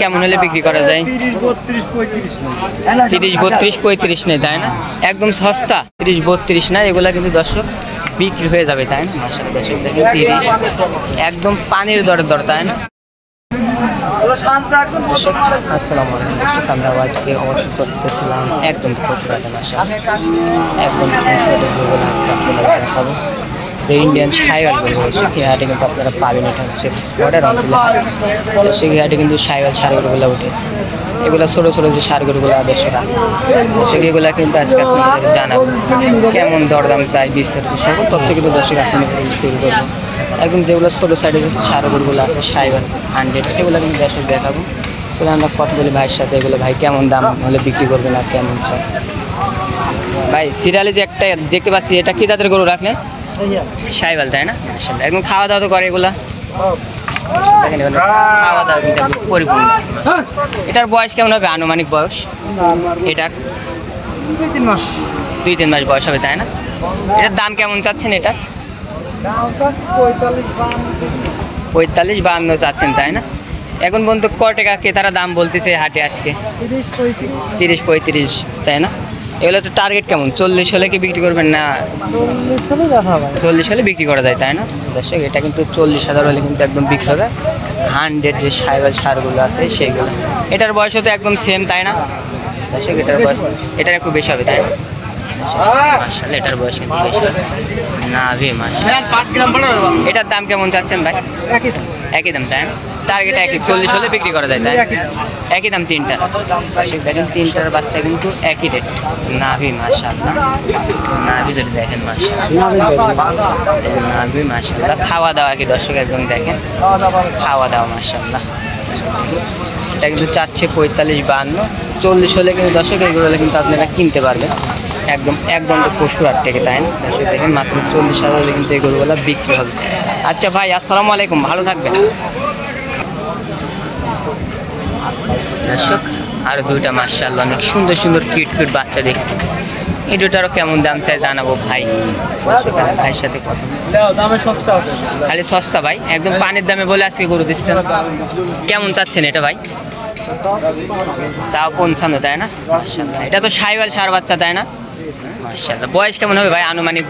কেমন হলে বিক্রি করা যায়? 30, 32, 35 নেই, তাই না? একদম সস্তা 30, 32 না, এগুলা কিন্তু দর্শক বিক্রি হয়ে যাবে, তাই না? মাশাআল্লাহ দর্শক দেখেন 30 একদম পানির দর, তাই না? আসসালামু আলাইকুম দর্শক, আমরা আজকে অবস্থান করতেছিলাম একদম খুচরাতে মাশাআল্লাহ, একদম খুচরাতে যেগুলো আজকে আপনাদের দেখাবো ইন্ডিয়ান সাইওয়াল বলবো। সেই হাটে কিন্তু আপনারা পাবেন, এটা হচ্ছে বর্ডার অঞ্চলে। তো সেই হাটে কিন্তু সাইওয়াল সারগরুগুলো ওঠে, এগুলো ছোটো ছোটো যে সারগরুগুলো দর্শক আছে, সেগুলো কিন্তু আজকে আপনাদের জানাবো কেমন দরদাম চাই, বিস্তারিত সকল তথ্য কিন্তু দর্শক আপনাদের শুরু করবো। একদম যেগুলো ছোটো সাইডের সারগরুগুলো আছে সাইওয়াল 100, এগুলো কিন্তু দর্শক দেখাবো। সেটা আমরা কথা বলি ভাইয়ের সাথে, এগুলো ভাই কেমন দাম হলে বিক্রি করবেন আর কেমন চাই। ভাই সিরিয়ালে যে একটা দেখতে পাচ্ছি, এটা কি তাদের গরু রাখলে? সাইওয়াল, তাই না? মাশাআল্লাহ একদম খাওয়া দাওয়া তো করে এগুলা, খাওয়া দাওয়া কিন্তু পরিপূর্ণ। এটার বয়স কেমন হবে আনুমানিক বয়স? এটার 2-3 মাস বয়স হবে, তাই না? এটার দাম কেমন চাচ্ছেন? এটা 45-52 চাচ্ছেন, তাই না? এখন পর্যন্ত ক টাকা ক্রেতারা দাম বলতেছে হাটে আজকে? 30-35, তাই না? এগুলো তো টার্গেট কেমন? 40 হলে কি বিক্রি করবেন না? 40 হলে বিক্রি করা যায়, তাই না দর্শক? এটা কিন্তু 40,000 হলে কিন্তু একদম বিক্রি হবে। 100 যে সাইওয়াল সারগুলো আছে সেইগুলো, এটার বয়সও তো একদম সেম, তাই না দর্শক? এটার বয়স এটার একটু বেশি হবে, তাই না? মাশাআল্লাহ এটার বয়স কিন্তু বেশি হবে না ভি মাশাআল্লাহ। এটার দাম কেমন চাচ্ছেন ভাই? একই দাম, তাই না? টার্গেট একই, 40 হলে বিক্রি করা যায়, তাই একই দাম। তিনটা দেখেন, তিনটার বাচ্চা কিন্তু একই রেট। নাভি মাশাআল্লাহ, নাভি যদি দেখেন মাশাআল্লাহ, নাভি মাশাআল্লাহ। খাওয়া দাওয়া কি দর্শক একদম দেখেন, খাওয়া দাওয়া মাশাআল্লাহ। এটা কিন্তু চাচ্ছে 45-52, 40 হলে কিন্তু দর্শক এগুলো কিন্তু আপনারা কিনতে পারবেন একদম তো পশুর হাট থেকে, তাই না দর্শক? দেখেন মাত্র 40,000 হলে কিন্তু এই গরুগুলো বিক্রি হবে। আচ্ছা ভাই, আসসালামু আলাইকুম, ভালো থাকবেন দর্শক। আরো দুইটা মাশাআল্লাহ অনেক সুন্দর সুন্দর কিউট বাচ্চা দেখছি, এই দুটারও কেমন দাম চাই জানাবো ভাই। ভাইয়ের সাথে কথা, খালি সস্তা ভাই, একদম পানির দামে বলে আজকে গরু দিচ্ছেন। কেমন চাচ্ছেন এটা ভাই? চাও 55, তাই না? মাশাআল্লাহ এটা তো সাইওয়াল সার বাচ্চা, তাই না? মাশাআল্লাহ বয়স কেমন হবে ভাই আনুমানিক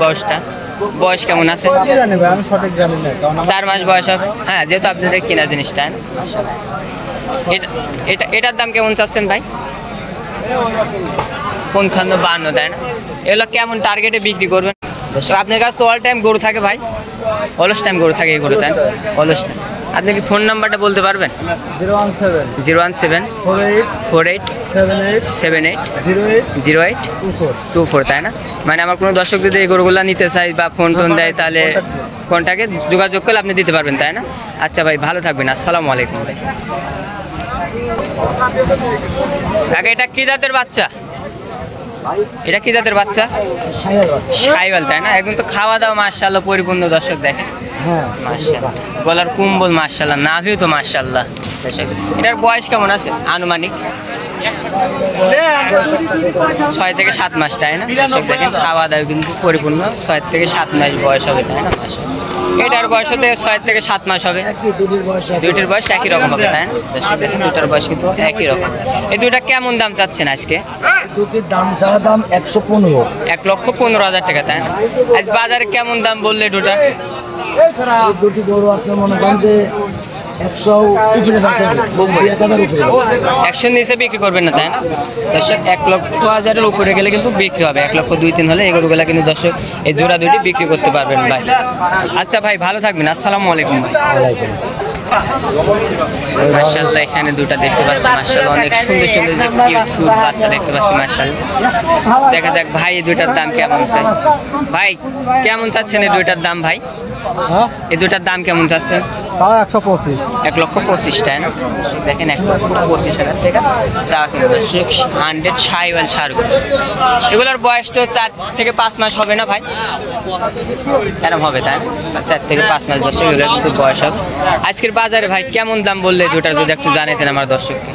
বয়স কেমন আছে? 4 মাস বয়স হবে, হ্যাঁ, যেহেতু আপনাদের কেনা জিনিস, তাই না? এটার দাম কেমন চাচ্ছেন ভাই? 55-52, তাই না? এগুলো কেমন টার্গেটে বিক্রি করবেন? আপনার কাছে অল টাইম গরু থাকে ভাই? অলস টাইম গরু থাকে এই গরু, তাই না? অলস টাইম। আপনি কি ফোন নাম্বারটা বলতে পারবেন? 017-48-78-08-24, তাই না? মানে আমার কোনো দর্শক যদি এই গরুগুলো নিতে চাই বা ফোন দেয়, তাহলে ফোনটাকে যোগাযোগ করলে আপনি দিতে পারবেন, তাই না? আচ্ছা ভাই, ভালো থাকবেন, আসসালামু আলাইকুম ভাই। এটা কি জাতের বাচ্চা? এটা কি জাতের বাচ্চা? সাইওয়াল, তাই না? একদম তো খাওয়া দাওয়া মাশাআল্লাহ পরিপূর্ণ দর্শক দেখেন, মাশাআল্লাহ গলার কুম্বল মাশাআল্লাহ, নাভিও তো মাশাআল্লাহ। এটার বয়স কেমন আছে আনুমানিক? 6 থেকে 7 মাস, তাই না দর্শক? দেখেন খাওয়া দাওয়া কিন্তু পরিপূর্ণ, 6 থেকে 7 মাস বয়স হবে, তাই না? এটার বয়স হতে 6 থেকে 7 মাস হবে, দুইটির বয়স একই রকম হবে, তাই না? দেখেন দুটার বয়স কিন্তু একই রকম। এই দুইটা কেমন দাম চাচ্ছেন আজকে? দাম 1,15,000 টাকা, তাই না? আজ বাজারে কেমন দাম বললে দুটা? দুটি গরু আছে মনে করেন যে 100 নিচে বিক্রি করবেন না, তাই না দর্শক? 1,00,000-এর উপরে গেলে কিন্তু বিক্রি হবে। 1,02,3 হলে এই গরুগুলা কিন্তু দর্শক এই জোড়া দুইটি বিক্রি করতে পারবেন ভাই। আচ্ছা ভাই, ভালো থাকবেন, আসসালামু আলাইকুম ভাই। মাশাআল্লাহ এখানে দুটা দেখতে পাচ্ছি মাশাআল্লাহ, অনেক সুন্দর সুন্দর যে কিউট বাচ্চা দেখতে পাচ্ছি মাশাআল্লাহ। দেখা যাক ভাই এই দুইটার দাম কেমন চাই। ভাই কেমন চাচ্ছেন এই দুইটার দাম ভাই? এই দুইটার দাম কেমন চাচ্ছেন? 1,25,000, তাই না? দেখেন 1,25,000 টাকা চা কিন্তু 100 সাইওয়াল সার। এগুলোর বয়স তো 4 থেকে 5 মাস হবে না ভাই? এরকম হবে, তাই না? 4 থেকে 5 মাস দর্শক এগুলো কিন্তু বয়স হবে। আজকের বাজারে ভাই কেমন দাম বললে দুটার যদি একটু জানাতেন আমার দর্শককে।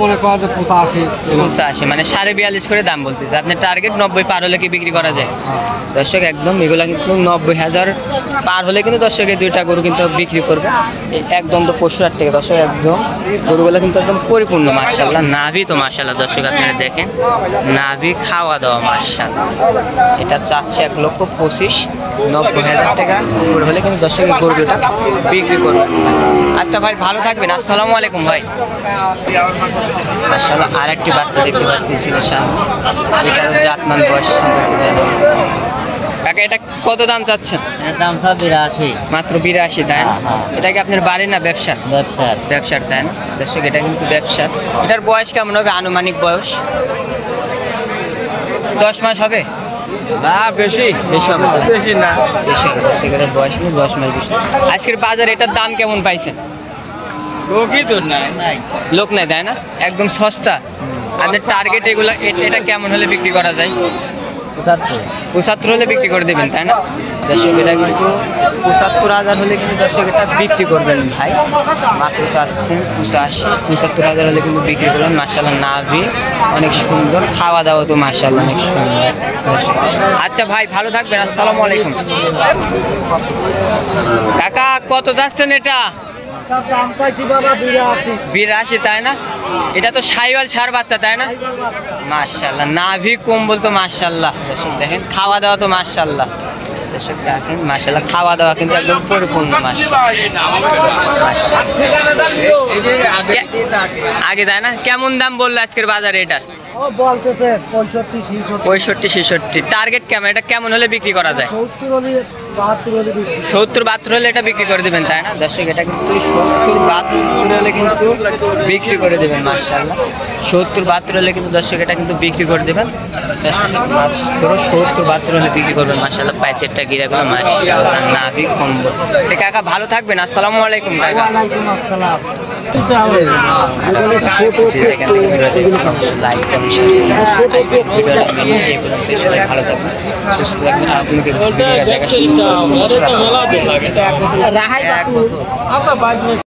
মনে করেন যে 85 85 মানে 42.5 করে দাম বলতেছে। আপনার টার্গেট 90 পার হলে কি বিক্রি করা যায়? দর্শক একদম এগুলা কিন্তু 90,000 পার হলে কিন্তু দর্শক এই দুইটা গরু কিন্তু বিক্রি করবে। একদম তো 65 টাকা দর্শক, একদম গরুগুলো কিন্তু একদম পরিপূর্ণ মাশাআল্লাহ। নাভি তো মাশাআল্লাহ দর্শক আপনারা দেখেন, নাভি খাওয়া দাওয়া মাশাআল্লাহ। এটা চাচ্ছে 1,25,000, 90,000 টাকা উপরে হলে কিন্তু দর্শক এই গরু দুটা বিক্রি করবে। আচ্ছা ভাই ভালো থাকবেন, আসসালামু আলাইকুম ভাই। মাশাআল্লাহ আর একটি বাচ্চা দেখতে পাচ্ছি ছেলের সামনে, এটা জাতমান বয়স সম্পর্কে জানি। কাকা এটা কত দাম চাচ্ছেন? এর দাম সব 82 মাত্র 82, তাই না? হ্যাঁ। এটা কি আপনার বাড়ির না ব্যবসা? ব্যবসার ব্যবসার, তাই না? দর্শক এটা কিন্তু ব্যবসার। এটার বয়স কেমন হবে আনুমানিক বয়স? 10 মাস হবে? না বেশি বেশি হবে, তাই না? বেশি না বেশি হবে দর্শক, এটার বয়স কিন্তু 10 মাস বেশি। আজকের বাজারে এটার দাম কেমন পাইছেন? লোকই তো নাই নাই লোক নাই, তাই না? একদম সস্তা। আপনার টার্গেট এগুলো এটা কেমন হলে বিক্রি করা যায়? 75 75 হলে বিক্রি করে দেবেন, তাই না? দর্শক এটা কিন্তু 75,000 হলে কিন্তু দর্শক এটা বিক্রি করবেন ভাই। মাত্র চাচ্ছেন 75,000 হলে কিন্তু বিক্রি করবেন। মাশাআল্লাহ নাভি অনেক সুন্দর, খাওয়া দাওয়া তো মাশাআল্লাহ অনেক সুন্দর। দর্শক, আচ্ছা ভাই ভালো থাকবেন, আসসালামু আলাইকুম। কাকা কত যাচ্ছেন এটা? দাম চাইছি বাবা 82 82, তাই না? এটা তো সাইওয়াল সার বাচ্চা, তাই না? মাশাআল্লাহ নাভি কম্বল তো মাশাআল্লাহ। দর্শক দেখেন খাওয়া দাওয়া তো মাশাআল্লাহ। দর্শক দেখেন মাশাআল্লাহ খাওয়া দাওয়া কিন্তু একদম পরিপূর্ণ আগে, তাই না? কেমন দাম বললো আজকের বাজারে এটা? ও বলতেছে 65 65 টার্গেট কেমন? এটা কেমন হলে বিক্রি করা যায়? 70 হলে 72 হলে বিক্রি। 70-72 হলে এটা বিক্রি করে দেবেন, তাই না? দর্শক এটা কিন্তু 70-72 হলে কিন্তু বিক্রি করে দেবেন মাশাআল্লাহ। 70-72 হলে কিন্তু দর্শক এটা কিন্তু বিক্রি করে দেবেন। মাত্র 70-72 হলে বিক্রি করবেন মাশাআল্লাহ। প্যাচেরটা গিরাগুলো মাশাআল্লাহ নাভি কম্বল। তো কাকা ভালো থাকবেন, আসসালামু আলাইকুম কাকা। ওয়ালাইকুম আসসালাম। লাইক কমেন্ট শেয়ার ভালো থাকবেন, সুস্থ থাকবেন। আপনাকে দেখা